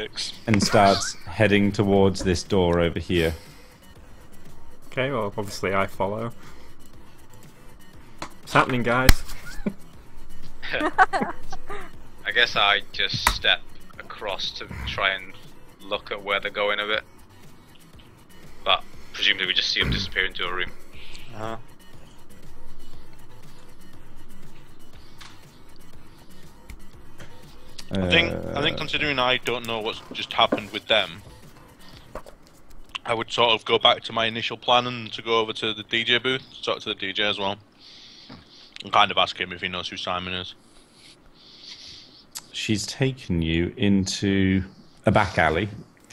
tactics. And starts heading towards this door over here. Okay, well, obviously I follow. What's happening, guys? I guess I just step across to try and look at where they're going a bit. But presumably we just see them disappear into a room. Uh-huh. I think considering I don't know what's just happened with them, I would sort of go back to my initial plan and to go over to the DJ booth, talk to the DJ as well, and kind of ask him if he knows who Simon is. She's taken you into a back alley,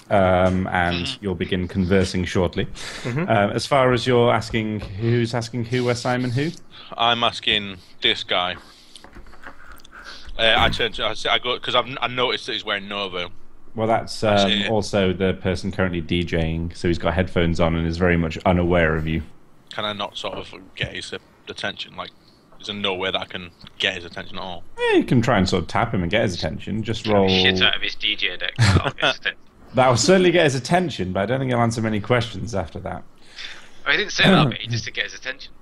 and you'll begin conversing shortly. As far as you're asking, who's asking who, where Simon who? I'm asking this guy. I go because I noticed that he's wearing Nova. Well, that's also the person currently DJing, so he's got headphones on and is very much unaware of you. Can I not sort of get his attention? Like, is there no way that I can get his attention at all? Yeah, you can try and sort of tap him and get his attention. Just roll. Shit out of his DJ deck. That'll get his attention. That will certainly get his attention, but I don't think he'll answer many questions after that. Oh, he didn't say that, but he just to get his attention.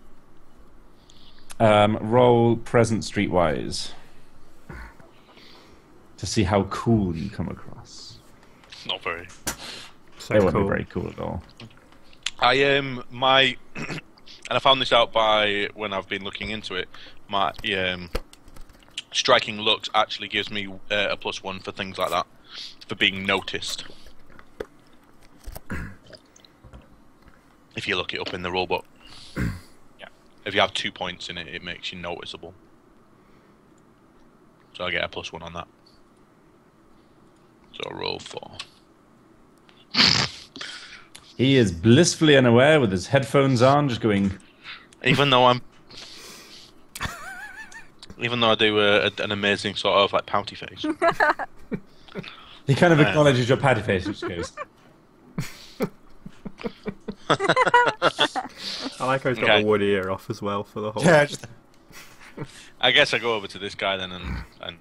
Roll present streetwise to see how cool you come across. Not very. So They wouldn't cool. be very cool at all. I and I found this out by when I've been looking into it. My striking looks actually gives me a +1 for things like that, for being noticed. If you look it up in the rulebook, yeah. If you have 2 points in it, it makes you noticeable. So I get a +1 on that. So I roll 4. He is blissfully unaware with his headphones on, just going... Even though I do an amazing sort of like pouty face. He kind of acknowledges your patty face, which goes... I like how he's got the wood ear off as well for the whole... Yeah, just... I guess I go over to this guy then and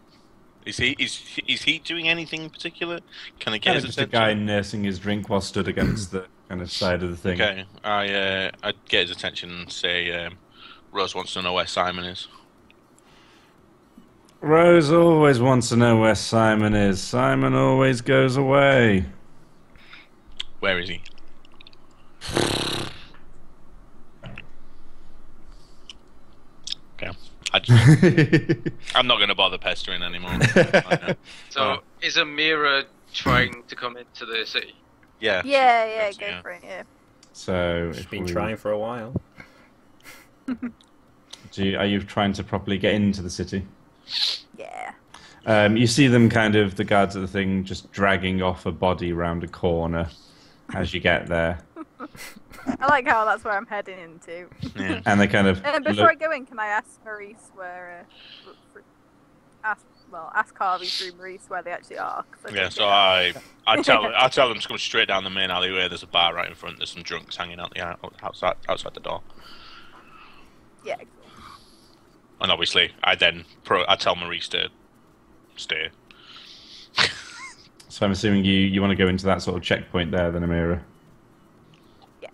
is he doing anything in particular? Can I get his just a attention? guy nursing his drink while stood against the kind of side of the thing. Okay, I get his attention and say, Rose wants to know where Simon is. Rose always wants to know where Simon is. Simon always goes away. Where is he? Okay. I'm not going to bother pestering anymore. So, is Amira trying to come into the city? Yeah. Yeah, go for it, yeah. So, She's been trying for a while. Are you trying to properly get into the city? Yeah. You see them kind of, the guards of the thing, just dragging off a body round a corner as you get there. I like how that's where I'm heading into. Yeah. And they kind of Before I go in, can I ask Maurice where... ask Harvey through Maurice where they actually are. Yeah, so I tell them to come straight down the main alleyway. There's a bar right in front. There's some drunks hanging out outside the door. Yeah. And obviously, I tell Maurice to stay. So I'm assuming you want to go into that sort of checkpoint there, then, Amira. Yeah.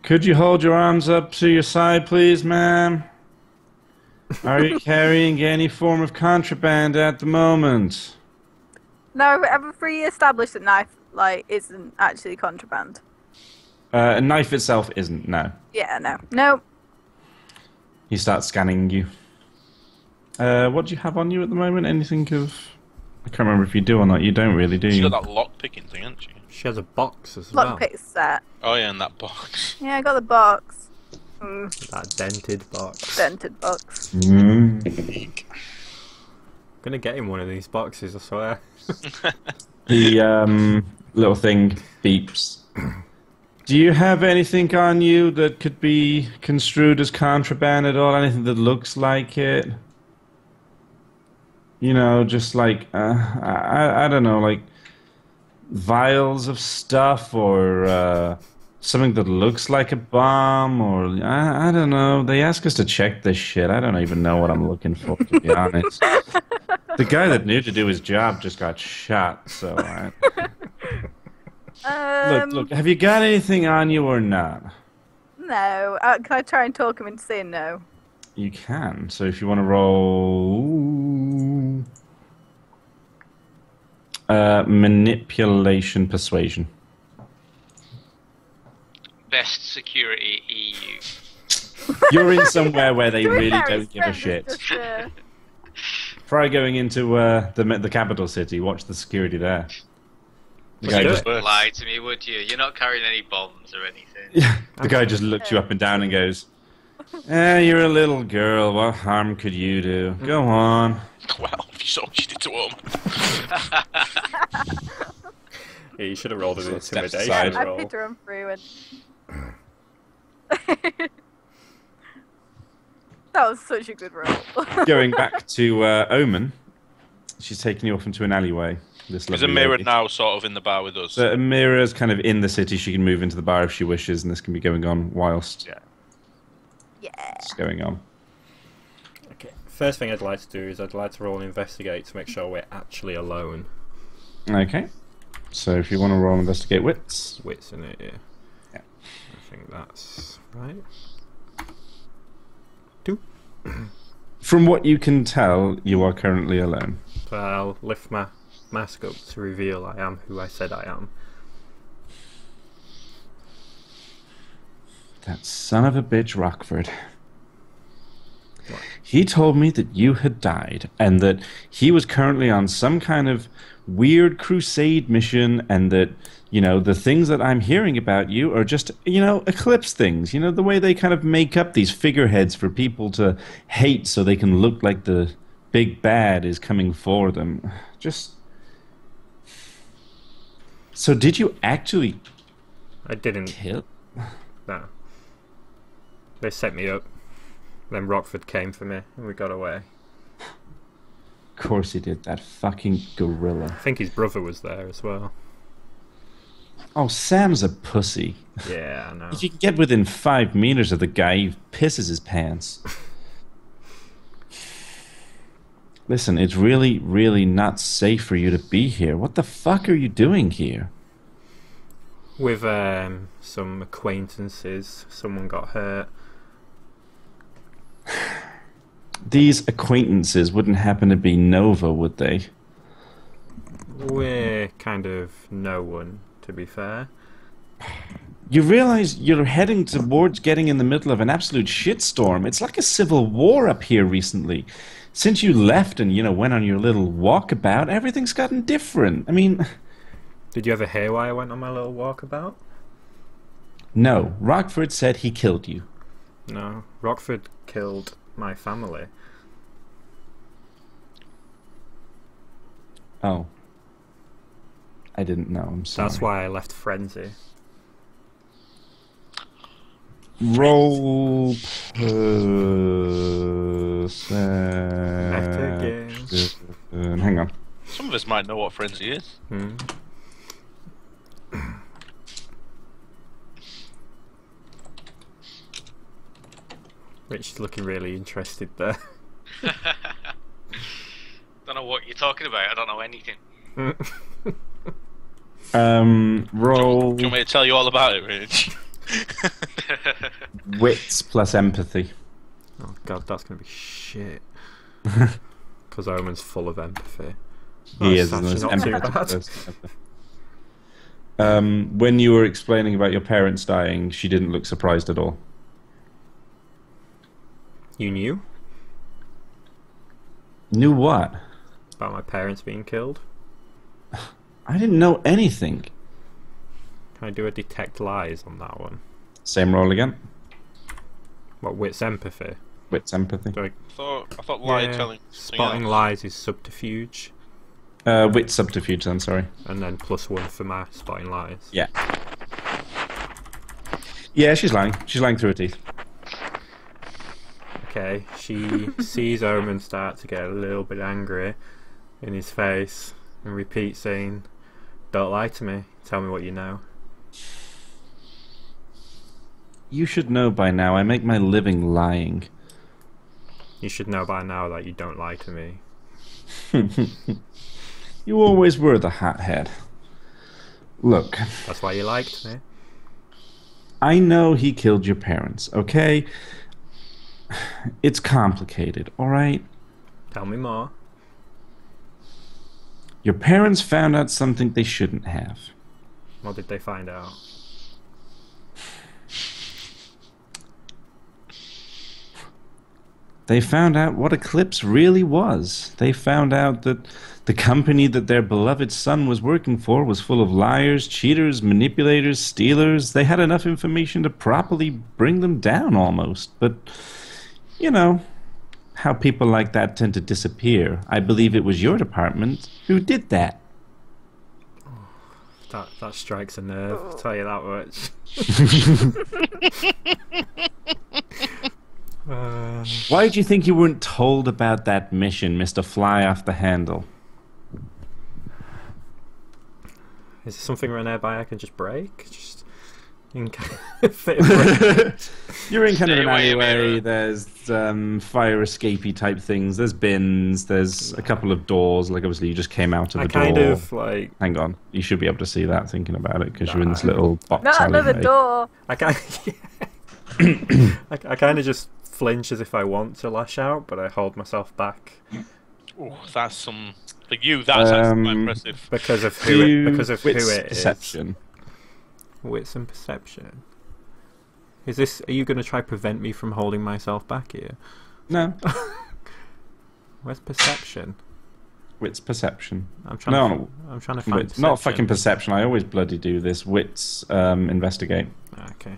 Could you hold your arms up to your side, please, ma'am? Are you carrying any form of contraband at the moment? No, I've re-established that knife isn't actually contraband. A knife itself isn't, no. Yeah, no. He starts scanning you. What do you have on you at the moment? Anything of... I can't remember if you do or not. You don't really, do She's you? got that lock-picking thing, hasn't she? She has a box as well. Lockpick set. Oh yeah, in that box. Yeah, I got the box. That dented box. Dented box. I'm gonna get him one of these boxes, I swear. The little thing beeps. Do you have anything on you that could be construed as contraband at all? Anything that looks like it? You know, just like, I don't know, like vials of stuff or something that looks like a bomb or, I don't know. They ask us to check this shit. I don't even know what I'm looking for, to be honest. The guy that knew to do his job just got shot, so... Look, have you got anything on you or not? No. Can I try and talk him into saying no? You can. So if you want to roll... manipulation persuasion. Best security EU. You're in somewhere where they To be really fair, don't his give a friend shit. is just, Try going into the capital city. Watch the security there. The Let's guy do just, it. Lie to me, would you? You're not carrying any bombs or anything. the guy just looks you up and down and goes, you're a little girl. What harm could you do? Go on. Well, if you saw what she did to him. Yeah, you should have rolled an Sort of steps intimidation aside. I roll. picked her through and... That was such a good roll. Going back to Omen, she's taking you off into an alleyway. This Is lovely Amira lady. now sort of in the bar with us? So Amira's kind of in the city. She can move into the bar if she wishes, and this can be going on whilst Yeah. it's going on. Okay. First thing I'd like to do is I'd like to roll and investigate to make sure we're actually alone. Okay. So if you want to roll investigate wits. Wits in it, yeah. Yeah. I think that's right. 2. From what you can tell, you are currently alone. So I'll lift my mask up to reveal I am who I said I am. That son of a bitch, Rockford. What? He told me that you had died, and that he was currently on some kind of weird crusade mission, and that, you know, the things that I'm hearing about you are just, you know, eclipse things. You know, the way they kind of make up these figureheads for people to hate so they can look like the big bad is coming for them. Just... So did you actually I didn't. kill? No. They set me up. Then Rockford came for me and we got away. Of course he did, that fucking gorilla. I think his brother was there as well. Oh, Sam's a pussy. Yeah, I know. If you can get within 5 meters of the guy, he pisses his pants. Listen, it's really, really not safe for you to be here. What the fuck are you doing here? With some acquaintances, someone got hurt. These acquaintances wouldn't happen to be Nova, would they? We're kind of no one, to be fair. You realize you're heading towards getting in the middle of an absolute shitstorm. It's like a civil war up here recently. Since you left and, you know, went on your little walkabout, everything's gotten different. I mean... Did you ever hear why I went on my little walkabout? No, Rockford said he killed you. No, Rockford killed my family. Oh. I didn't know, I'm sorry. That's why I left Frenzy. Roll Meta hang on. Some of us might know what frenzy is. Hmm. Rich is looking really interested there. Don't know what you're talking about. I don't know anything. Roll Do you want me to tell you all about it, Rich? wits plus empathy. Oh god, that's gonna be shit. Because Omen's full of empathy. He That's is the actually most not too empathetic bad. person ever. When you were explaining about your parents dying, she didn't look surprised at all. You knew Knew what? about my parents being killed? I didn't know anything. Can I do a detect lies on that one? Same roll again. What, wits empathy? Wits empathy. Do I, I thought lie yeah, telling. spotting lies is subterfuge, Wits subterfuge then, sorry. and then +1 for my spotting lies. Yeah. Yeah, she's lying. She's lying through her teeth. Okay, she sees Omen start to get a little bit angry in his face and repeats saying, "Don't lie to me, tell me what you know." You should know by now, I make my living lying. You should know by now that you don't lie to me. You always were the hothead. Look, That's why you liked me. I know he killed your parents, okay? It's complicated, alright? Tell me more. Your parents found out something they shouldn't have. What did they find out? They found out what Eclipse really was. They found out that the company that their beloved son was working for was full of liars, cheaters, manipulators, stealers. They had enough information to properly bring them down almost. But, you know, how people like that tend to disappear. I believe it was your department who did that. That strikes a nerve, I'll tell you that much. Why do you think you weren't told about that mission, Mr. Fly Off the Handle? Is there something around nearby I can just break? Just fit a break. You're in kind of Stay an away, alleyway. Amira. There's fire escapey type things. There's bins. There's a couple of doors. Like obviously you just came out of I the door. kind of like Hang on, you should be able to see that thinking about it because you're in this little box Not another alleyway. door. I kind I kind of just flinch as if I want to lash out, but I hold myself back Ooh, that's some. For you, that's actually quite impressive. because of Do who wits it is. perception. Wits and perception. Is this? Are you going to try prevent me from holding myself back here? No, Where's perception? wits perception. I'm trying. No, I'm trying to find. Wits, not perception. fucking perception. I always bloody do this. Wits investigate. Okay.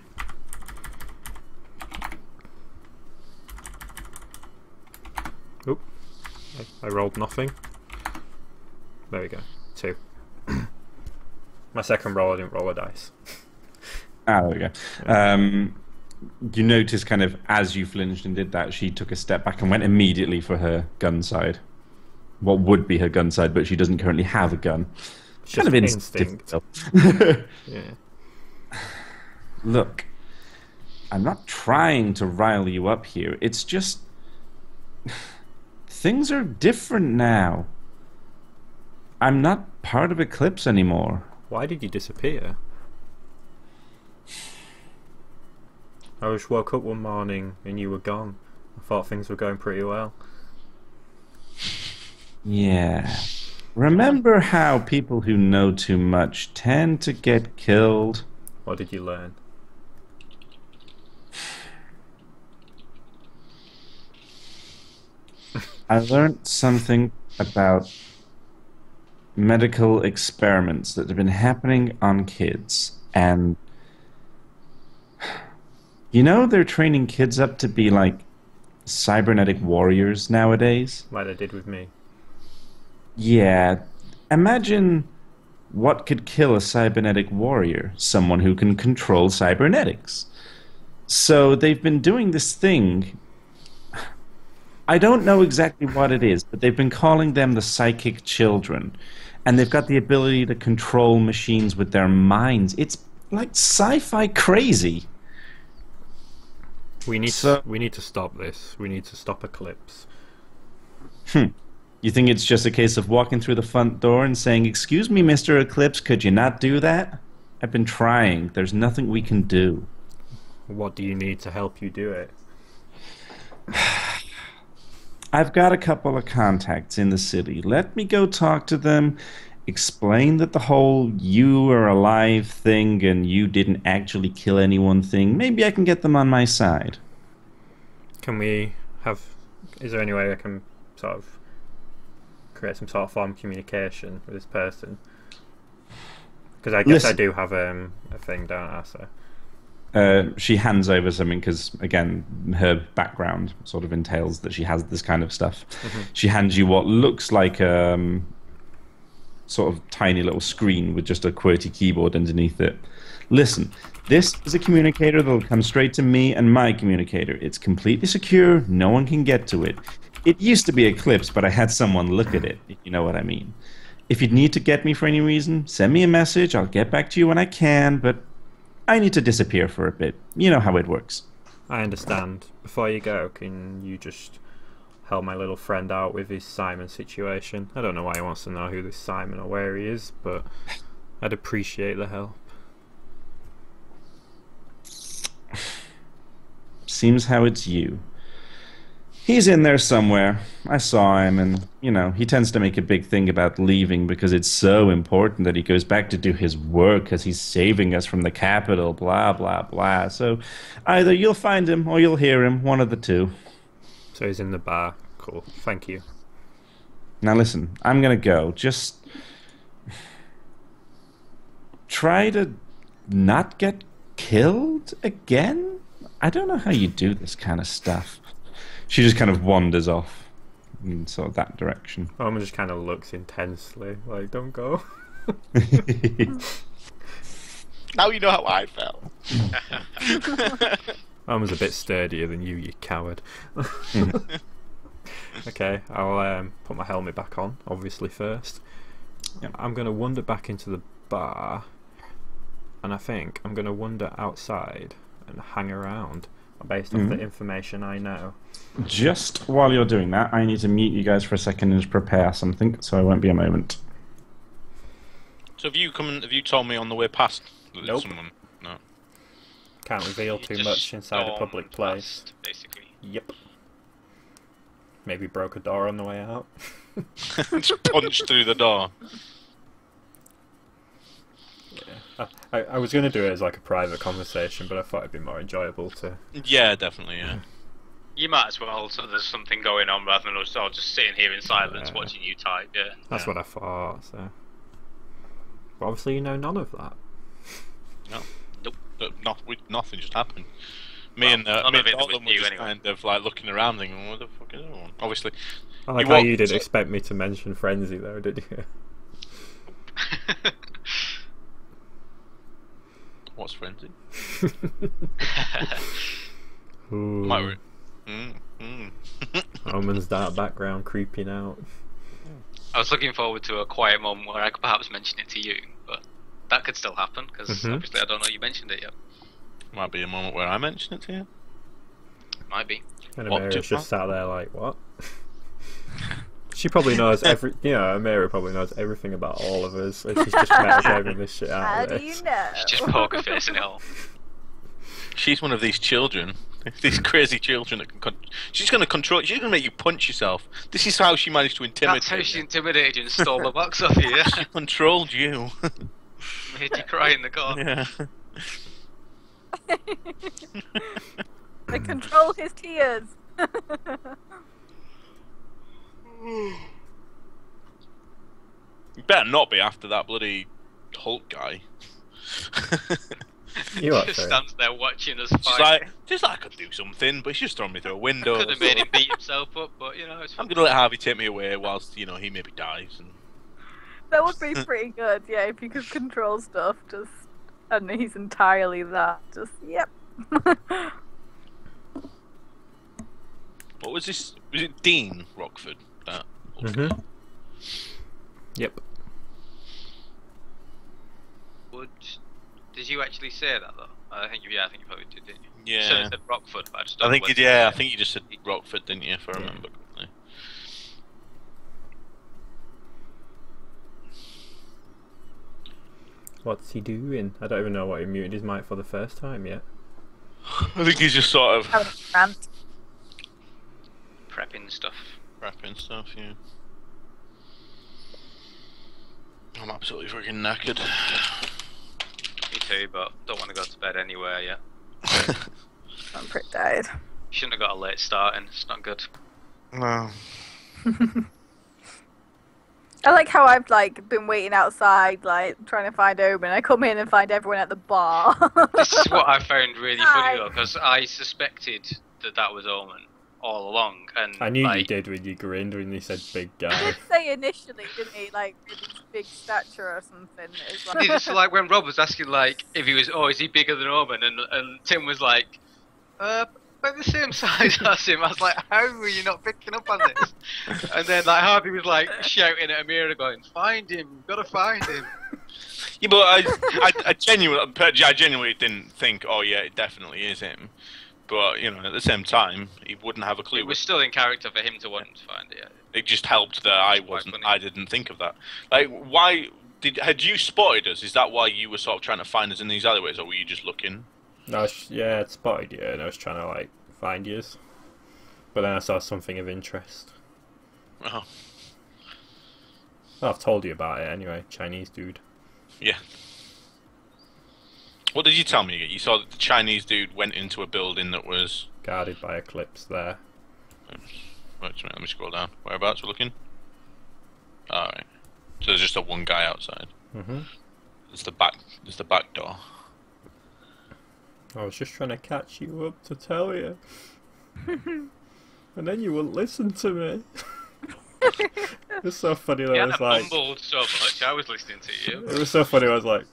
Oop. I rolled nothing. There we go. 2. My second roll, I didn't roll a dice. Ah, there we go. You notice kind of as you flinched and did that, she took a step back and went immediately for her gun side. What would be her gun side, but she doesn't currently have a gun. It's Kind of just instinct. Yeah. Look, I'm not trying to rile you up here. It's just things are different now. I'm not part of Eclipse anymore. Why did you disappear? I just woke up one morning and you were gone. I thought things were going pretty well. Yeah. Remember how people who know too much tend to get killed? What did you learn? I learned something about medical experiments that have been happening on kids, and you know they're training kids up to be like cybernetic warriors nowadays. Like they did with me. Yeah, imagine what could kill a cybernetic warrior, someone who can control cybernetics. So they've been doing this thing. I don't know exactly what it is, but they've been calling them the psychic children. And they've got the ability to control machines with their minds. It's like sci-fi crazy. We need So- to stop this. We need to stop Eclipse. You think it's just a case of walking through the front door and saying, "Excuse me, Mr. Eclipse, could you not do that?" I've been trying. There's nothing we can do. What do you need to help you do it? I've got a couple of contacts in the city. Let me go talk to them, explain that the whole "you are alive" thing and you didn't actually kill anyone thing. Maybe I can get them on my side. Can we have... Is there any way I can sort of create some sort of form of communication with this person? Because I guess I Listen. do have a thing, don't I, so... She hands over something because, again, her background sort of entails that she has this kind of stuff. She hands you what looks like a sort of tiny little screen with just a QWERTY keyboard underneath it. Listen, this is a communicator that will come straight to me and my communicator. It's completely secure. No one can get to it. It used to be Eclipse, but I had someone look at it, if you know what I mean. If you'd need to get me for any reason, send me a message. I'll get back to you when I can, but I need to disappear for a bit. You know how it works. I understand. Before you go, can you just help my little friend out with his Simon situation. I don't know why he wants to know who this Simon or where he is, but I'd appreciate the help. Seems how it's you. He's in there somewhere. I saw him, and, you know, he tends to make a big thing about leaving because it's so important that he goes back to do his work because he's saving us from the capital, blah, blah, blah. So either you'll find him or you'll hear him, one of the two. So he's in the bar. Cool. Thank you. Now listen, I'm going to go. Just try to not get killed again? I don't know how you do this kind of stuff. She just kind of wanders off in sort of that direction. Mama just kind of looks intensely, like, don't go. Now you know how I felt. Mama's a bit sturdier than you coward. Okay, I'll put my helmet back on, obviously, first. Yep. I'm going to wander back into the bar, and I think I'm going to wander outside and hang around based on the information I know. Just while you're doing that, I need to mute you guys for a second and just prepare something, so I won't be a moment. So have you told me on the way past that Nope. someone? No. Can't reveal You too just much inside a stormed public place. past, basically. Yep. Maybe broke a door on the way out. Just punched through the door. Yeah. I was going to do it as like a private conversation, but I thought it'd be more enjoyable to... Yeah, definitely, yeah. You might as well, so there's something going on rather than us all just sitting here in silence Yeah. watching you type, yeah. That's what I thought, so... But obviously you know none of that. No. Nope. Nothing just happened. Me Well, and none of it Dalton with were you just anyway. kind of like looking around thinking, what the fuck is everyone? Obviously. I like You how walk- you didn't expect me to mention Frenzy though, did you? What's frenzy? Ooh. Might Omen's dark background creeping out. I was looking forward to a quiet moment where I could perhaps mention it to you, but that could still happen, because obviously I don't know you mentioned it yet. Might be a moment where I mention it to you. Might be. And What, Amira's just just sat there like, what? She probably knows Amira probably knows everything about all of us, and she's just metagaming this shit out How of do this. you know? She's just poker facing it all. She's one of these children. These crazy children that can. She's going to control. She's going to make you punch yourself. This is how she managed to intimidate. That's how she you. intimidated you and stole the box off you, yeah? She controlled you. Made you cry in the car. Yeah. They control his tears. You better not be after that bloody Hulk guy. You are Just fair. stands there watching us She's fight. like, just like I could do something, but she's just thrown me through a window. Could have made him beat himself up, but you know, it's I'm fine. gonna let Harvey take me away whilst he maybe dies. And That would be pretty good, yeah, if you could control stuff, just, and he's entirely that, just, yep. what was this? Was it Dean Rockford? That Hulk Mhm. guy? Yep. Did you actually say that though? I think you probably did, didn't you? Yeah. You said it said Rockford, but I just don't I think know you whether yeah. I said- think you just said Rockford, didn't you? If I Yeah. remember correctly. What's he doing? I don't even know what he muted his mic for the first time yet. I think he's just sort of Having a rant. prepping stuff. rapping stuff. Yeah. I'm absolutely freaking knackered. Me too, but don't want to go to bed anywhere yet. I'm pretty tired. Shouldn't have got a late start and it's not good. No. I like how I've been waiting outside, trying to find Omen. I come in and find everyone at the bar. This is what I found really funny Hi. though, because I suspected that was Omen all along, and I knew you like, did when you grinned when you said big He guy. did say initially, didn't he? Like, really big stature or something. It's like, It's like when Rob was asking like if he was, is he bigger than Omen, and Tim was like, about the same size as him. I was like, how were you not picking up on this? And then like Harvey was like shouting at Amira, going, "Find him! You've got to find him!" Yeah, but I genuinely didn't think, oh yeah, it definitely is him. But, you know, at the same time, he wouldn't have a clue. It was still in character for him to want to find it. Yeah. It just helped that I didn't think of that. Like, why had you spotted us? Is that why you were sort of trying to find us in these alleyways, or were you just looking? No, yeah, I'd spotted you, and I was trying to like find you. But then I saw something of interest. Oh. Well, I've told you about it anyway. Chinese dude. Yeah. What did you tell me? You saw that the Chinese dude went into a building that was Guarded by Eclipse there. Wait a minute, let me scroll down. Whereabouts we're looking? Alright. So there's just a one guy outside. Mhm. There's the back door. I was just trying to catch you up to tell you. And then you wouldn't listen to me. It's so funny that I was like... mumbled so much, I was listening to you. It was so funny, I was like...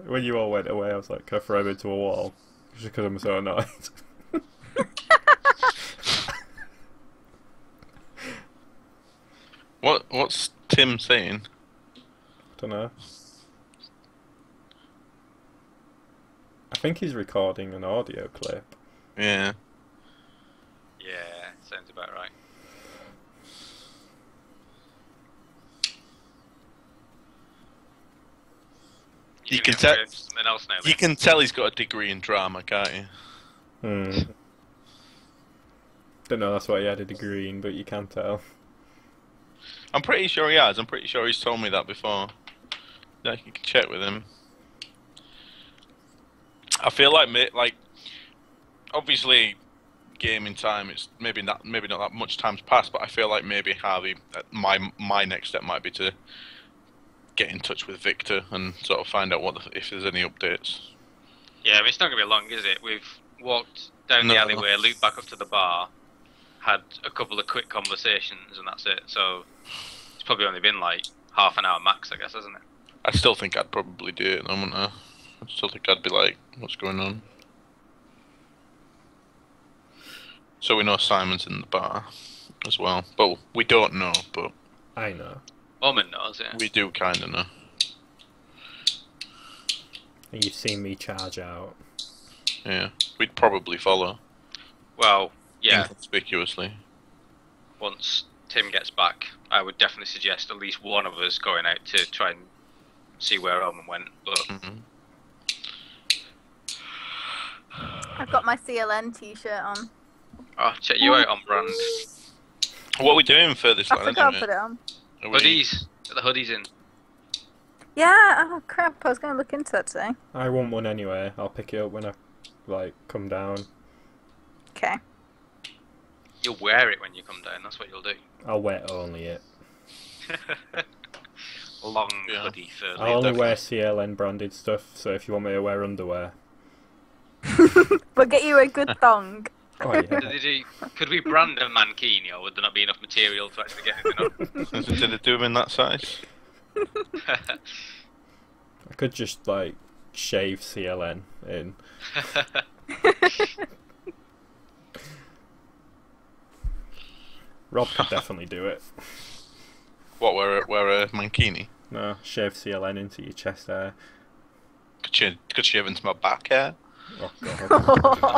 When you all went away, I was like, can I throw him into a wall? Just because I'm so annoyed. What's Tim saying? Don't know. I think he's recording an audio clip. Yeah. Yeah, sounds about right. You can tell. Something else now. You can tell he's got a degree in drama, can't you? Don't know that's why he had a degree in, but you can tell. I'm pretty sure he has. I'm pretty sure he's told me that before. Yeah, you can check with him. I feel like obviously, gaming time. It's maybe not that much time's passed, but I feel like maybe Harvey. My next step might be to get in touch with Victor and sort of find out if there's any updates. Yeah, I mean, it's not going to be long, is it? We've walked down the alleyway, looped back up to the bar, had a couple of quick conversations, and that's it. So it's probably only been like half an hour max, I guess, hasn't it? I still think I'd probably do it, wouldn't I? I still think I'd be like, what's going on? So we know Simon's in the bar as well. But we don't know, but... I know. Omen knows, yeah. We do kind of know. And you've seen me charge out. Yeah. We'd probably follow. Well, yeah. Inconspicuously. Once Tim gets back, I would definitely suggest at least one of us going out to try and see where Omen went. But I've got my CLN t-shirt on. I'll check you out on brand. What are we doing for this I one? forgot to put it on. Hoodies. Get the hoodies in. Yeah, oh crap, I was going to look into that today. I want one anyway. I'll pick it up when I come down. Okay. You'll wear it when you come down, that's what you'll do. I'll wear only it. Long hoodie for I only wear CLN branded stuff, so if you want me to wear underwear. We'll get you a good thong. Oh yeah. Could we brand a mankini, or would there not be enough material to actually get anything on? Did it do him in that size? I could just like shave CLN in. Rob could definitely do it. What, wear a mankini? No, shave CLN into your chest hair. Could shave into my back hair? Oh god.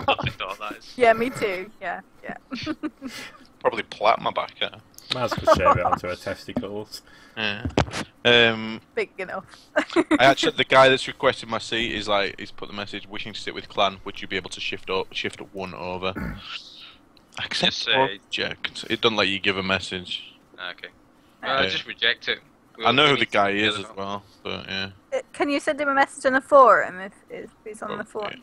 I thought that is. Yeah, me too. Yeah. Probably plait my back hair. Might as well shave it onto her testicles. Yeah. Big enough. The guy that's requested my seat he's put the message, wishing to sit with clan, would you be able to shift one over? Accept reject. It doesn't let you give a message. Okay. Just reject it. I know who the guy is as well, but yeah. Can you send him a message on the forum if he's on the forum?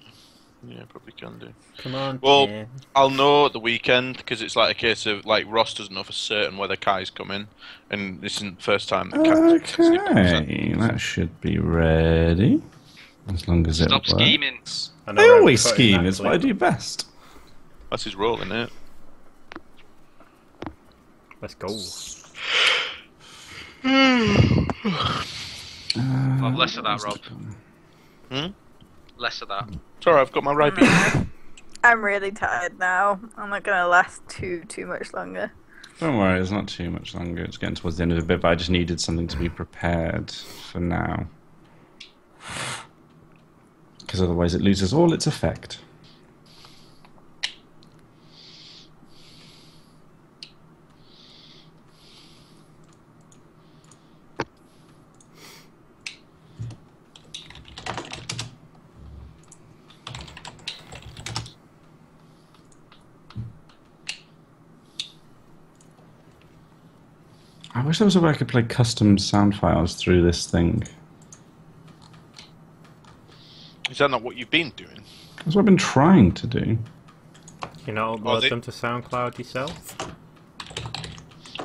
Yeah, probably can do. Come on. Well, man. I'll know at the weekend because it's like a case of like Ross doesn't know for certain whether Kai's coming, and this isn't the first time that Kai. Okay, that should be ready. As long as it Stop works. scheming. I always scheme. It's what I do best. That's his role, isn't it? Let's go. Oh, less of that, Rob. Less of that. Sorry, I've got my right beat. I'm really tired now. I'm not gonna last too much longer. Don't worry, it's not too much longer. It's getting towards the end of the bit, but I just needed something to be prepared for now. Because otherwise it loses all its effect. wish there was a way I could play custom sound files through this thing. Is that not what you've been doing? That's what I've been trying to do. You know, upload them to SoundCloud yourself?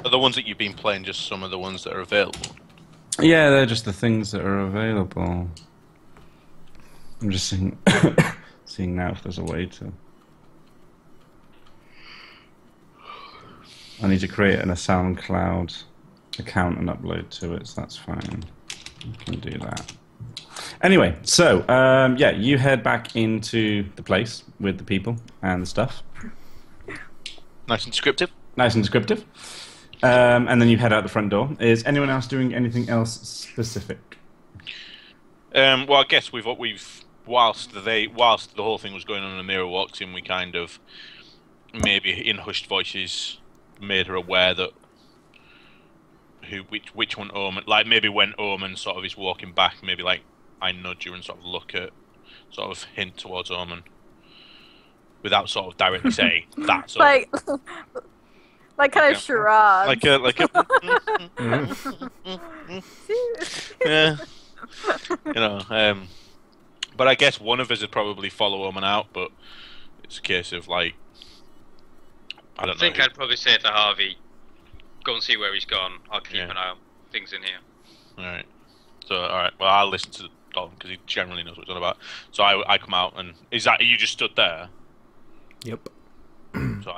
Are the ones that you've been playing just some of the ones that are available? Yeah, they're just the things that are available. I'm just seeing, seeing now if there's a way to... I need to create a SoundCloud account and upload to it, so that's fine. I can do that. Anyway, so, yeah, you head back into the place with the people and the stuff. Nice and descriptive. Nice and descriptive. And then you head out the front door. Is anyone else doing anything else specific? Well, I guess we've whilst the whole thing was going on and Amira walked in, we kind of maybe in hushed voices made her aware that which one Omen, like maybe when Omen sort of is walking back, maybe like I nudge her and sort of look at, sort of hint towards Omen, without sort of directly saying that's Omen. Like kind of charade. Like a yeah, you know. But I guess one of us would probably follow Omen out, but it's a case of like I don't know. think I'd probably say to Harvey, go and see where he's gone. I'll keep an eye on things in here. Alright. So, alright. Well, I'll listen to Dalton because he generally knows what it's all about. So I come out and... Is that... You just stood there? Yep. So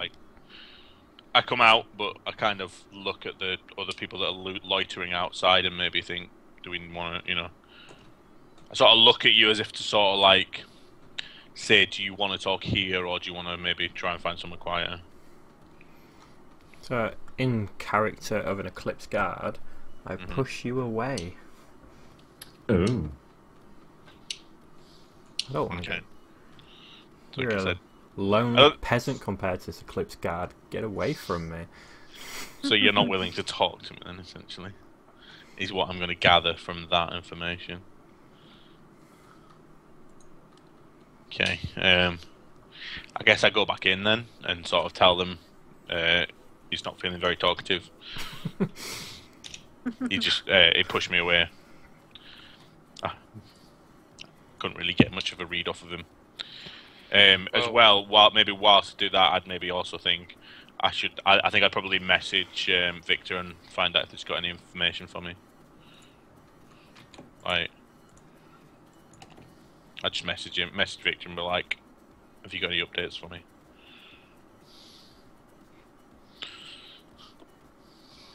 I come out, but I kind of look at the other people that are loitering outside and maybe think, do we want to, you know... I sort of look at you as if to sort of like... Say, do you want to talk here or do you want to maybe try and find somewhere quieter? So, in character of an Eclipse Guard, I push you away. Oh. I don't want Okay. to. You're Like I a said. lone peasant compared to this Eclipse Guard. Get away from me. So you're not willing to talk to me then, essentially? Is what I'm going to gather from that information. Okay. I guess I go back in then and sort of tell them he's not feeling very talkative. He pushed me away. I couldn't really get much of a read off of him. As well, whilst I do that, I'd maybe also think I think I'd probably message Victor and find out if he's got any information for me. Like, I'd just message Victor and be like, have you got any updates for me?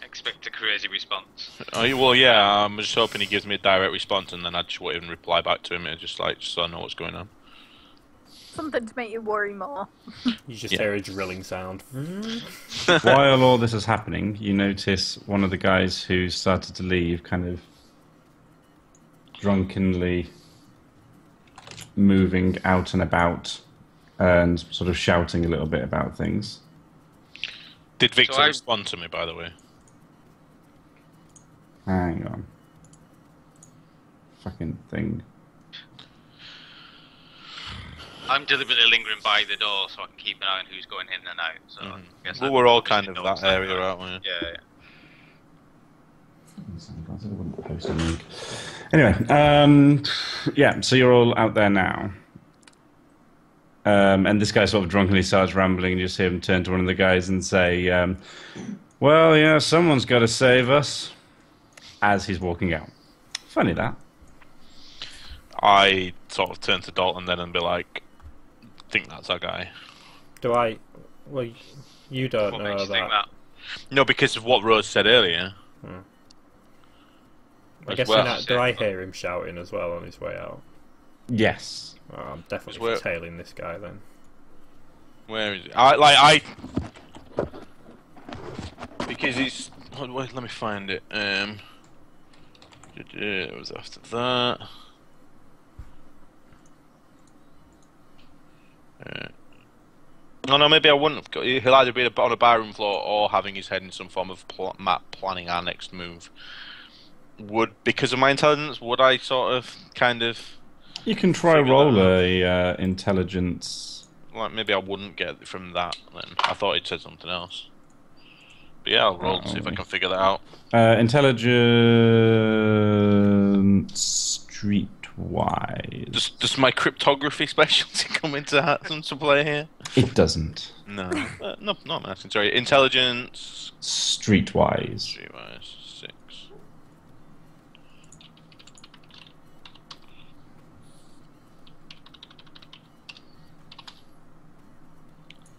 Expect a crazy response. Oh, well, yeah, I'm just hoping he gives me a direct response and then I just won't even reply back to him. It's just so I know what's going on. Something to make you worry more. You just hear a drilling sound. While all this is happening, you notice one of the guys who started to leave kind of drunkenly moving out and about and sort of shouting a little bit about things. Did Victor respond to me, by the way? Hang on. Fucking thing. I'm deliberately lingering by the door so I can keep an eye on who's going in and out. So I guess well, we're all kind of that area, aren't we? Yeah. I wouldn't post a link. Anyway, yeah, so you're all out there now. And this guy sort of drunkenly starts rambling, and you just hear him turn to one of the guys and say, well, yeah, someone's got to save us, as he's walking out. Funny that. I sort of turn to Dalton then and be like, think that's our guy. Do I? Well, you don't What know makes you think that? No, because of what Rose said earlier. I guess do I hear him shouting as well on his way out? Yes. Oh, I'm definitely tailing this guy then. Where is it? Because he's... Wait, let me find it. It was after that. No, maybe I wouldn't have got... He'll either be on a barroom floor or having his head in some form of map planning our next move. Because of my intelligence, would I sort of, kind of... You can try roll a intelligence... Like, maybe I wouldn't get it from that then. I thought he'd said something else. But yeah, I'll roll to see if I can figure that out. Intelligence streetwise. Does my cryptography specialty come into play here? It doesn't. No. No, I'm asking. Sorry. Intelligence. Streetwise. Streetwise 6.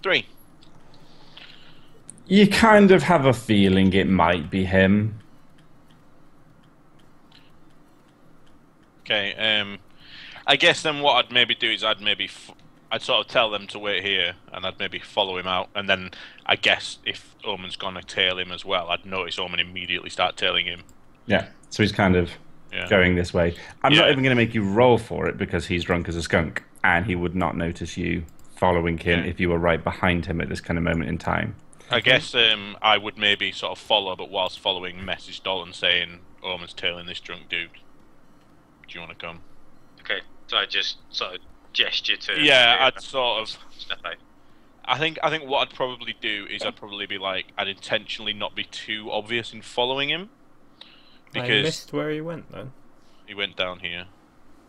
Three. You kind of have a feeling it might be him. Okay. I guess then what I'd maybe do is I'd sort of tell them to wait here, and I'd maybe follow him out, and then I guess if Omen's gonna tail him as well, I'd notice Omen immediately start tailing him. Yeah, so he's kind of going this way. I'm not even going to make you roll for it because he's drunk as a skunk, and he would not notice you following him if you were right behind him at this kind of moment in time. I guess I would maybe sort of follow, but whilst following, message Dalton saying Omen's tailing this drunk dude. Do you want to come? Okay, so I just sort of gesture to. Yeah, I'd sort of step out. I think what I'd probably do is I'd probably be like, I'd intentionally not be too obvious in following him. Because I missed where he went then. He went down here.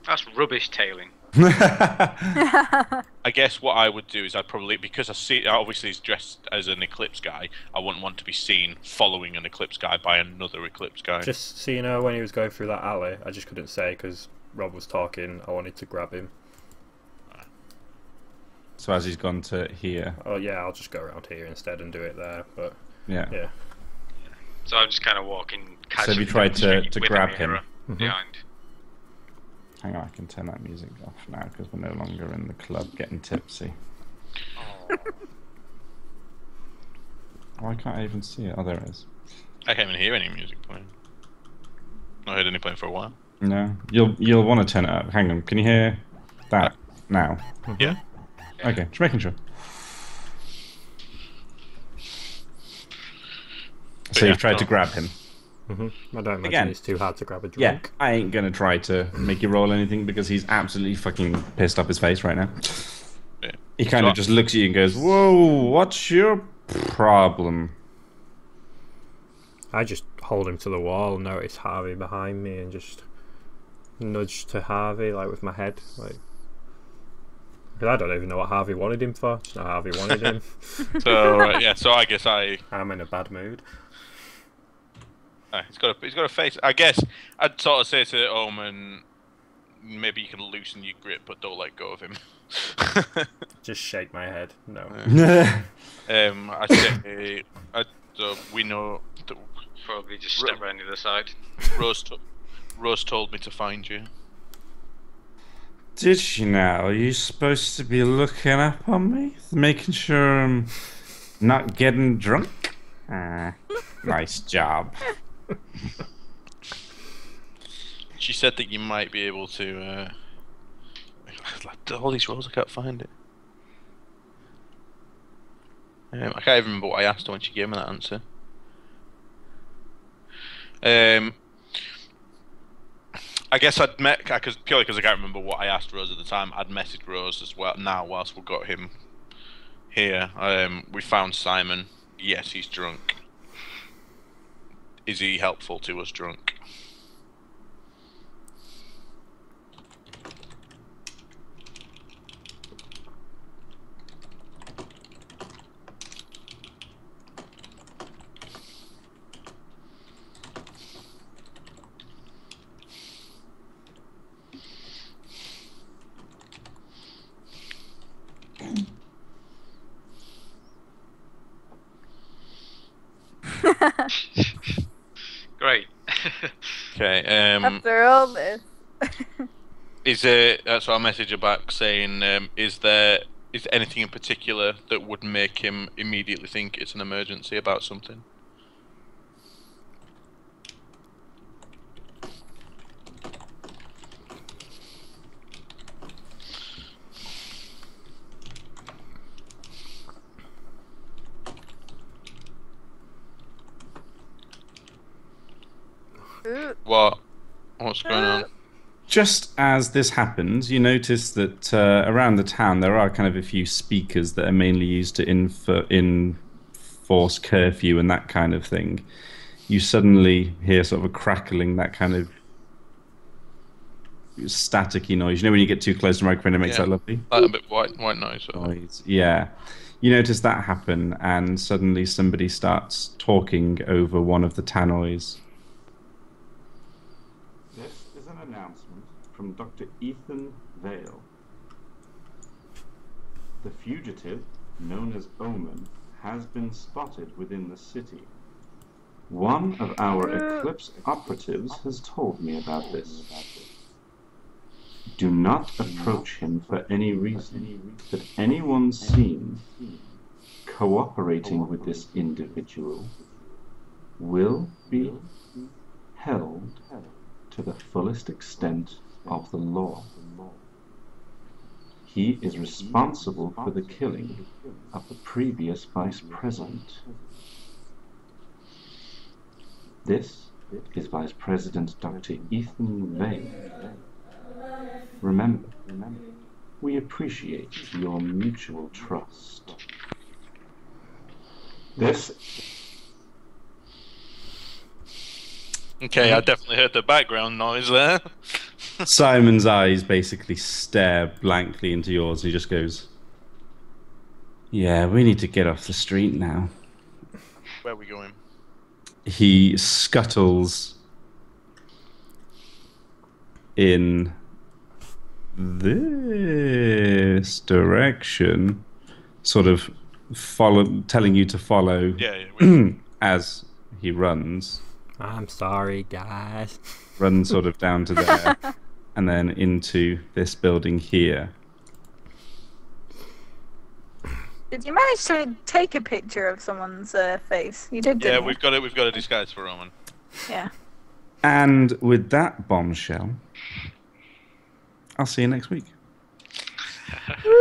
That's rubbish tailing. I guess what I would do is I'd probably, because I see, obviously he's dressed as an Eclipse guy, I wouldn't want to be seen following an Eclipse guy by another Eclipse guy. Just so you know, when he was going through that alley, I just couldn't say because Rob was talking. I wanted to grab him. So as he's gone to here. Oh yeah, I'll just go around here instead and do it there. But yeah. So I'm just kind of walking casually. So have you tried to grab him? Behind. Hang on, I can turn that music off now because we're no longer in the club getting tipsy. Why can't I even see it? Oh, there it is. I can't even hear any music playing. Not heard any playing for a while. No, you'll want to turn it up. Hang on, can you hear that now? Yeah. Okay, just making sure. So you've tried to grab him. I don't imagine it's too hard to grab a drunk. Yeah, I ain't gonna try to make you roll anything because he's absolutely fucking pissed off his face right now. Yeah. He kind of just looks at you and goes, "Whoa, what's your problem?" I just hold him to the wall, notice Harvey behind me, and just nudge to Harvey, like with my head, like. Because I don't even know what Harvey wanted him for. Just know Harvey wanted him. So I guess I'm in a bad mood. He's got a face. I guess I'd sort of say to Omen, maybe you can loosen your grip, but don't let go of him. Just shake my head. No. I say, we know. Probably just step around the other side. Rose told me to find you. Did she now? Are you supposed to be looking up on me? Making sure I'm not getting drunk? Nice job. She said that you might be able to... all these rolls, I can't find it. I can't even remember what I asked her when she gave me that answer. I guess I'd purely because I can't remember what I asked Rose at the time. I'd messaged Rose as well. Now, whilst we got him here, we found Simon. Yes, he's drunk. Is he helpful to us drunk? Great. Okay. After all this. Is there? So I'll message her back saying, is there anything in particular that would make him immediately think it's an emergency about something? What's going on? Just as this happens, you notice that around the town there are kind of a few speakers that are mainly used to inform force curfew and that kind of thing, you suddenly hear sort of a crackling, that kind of staticky noise. You know when you get too close to the microphone, it makes that lovely like a bit white noise. noise. Yeah. You notice that happen, and suddenly somebody starts talking over one of the tannoys. This is an announcement from Dr. Ethan Vale. The fugitive, known as Omen, has been spotted within the city. One of our Eclipse operatives has told me about this. Do not approach him for any reason, but anyone seen cooperating with this individual will be held to the fullest extent of the law. He is responsible for the killing of the previous vice president. This is Vice President Dr. Ethan Vale. Remember, we appreciate your mutual trust. This. Okay, I definitely heard the background noise there. Simon's eyes basically stare blankly into yours. He just goes, "Yeah, we need to get off the street now." Where are we going? He scuttles in this direction, sort of telling you to follow. Yeah. As he runs. I'm sorry, guys. Runs sort of down to there, and then into this building here. Did you manage to take a picture of someone's face? You did, Yeah, didn't we've got it. We've got a disguise for Roman. you? Yeah. And with that bombshell, I'll see you next week. Woo!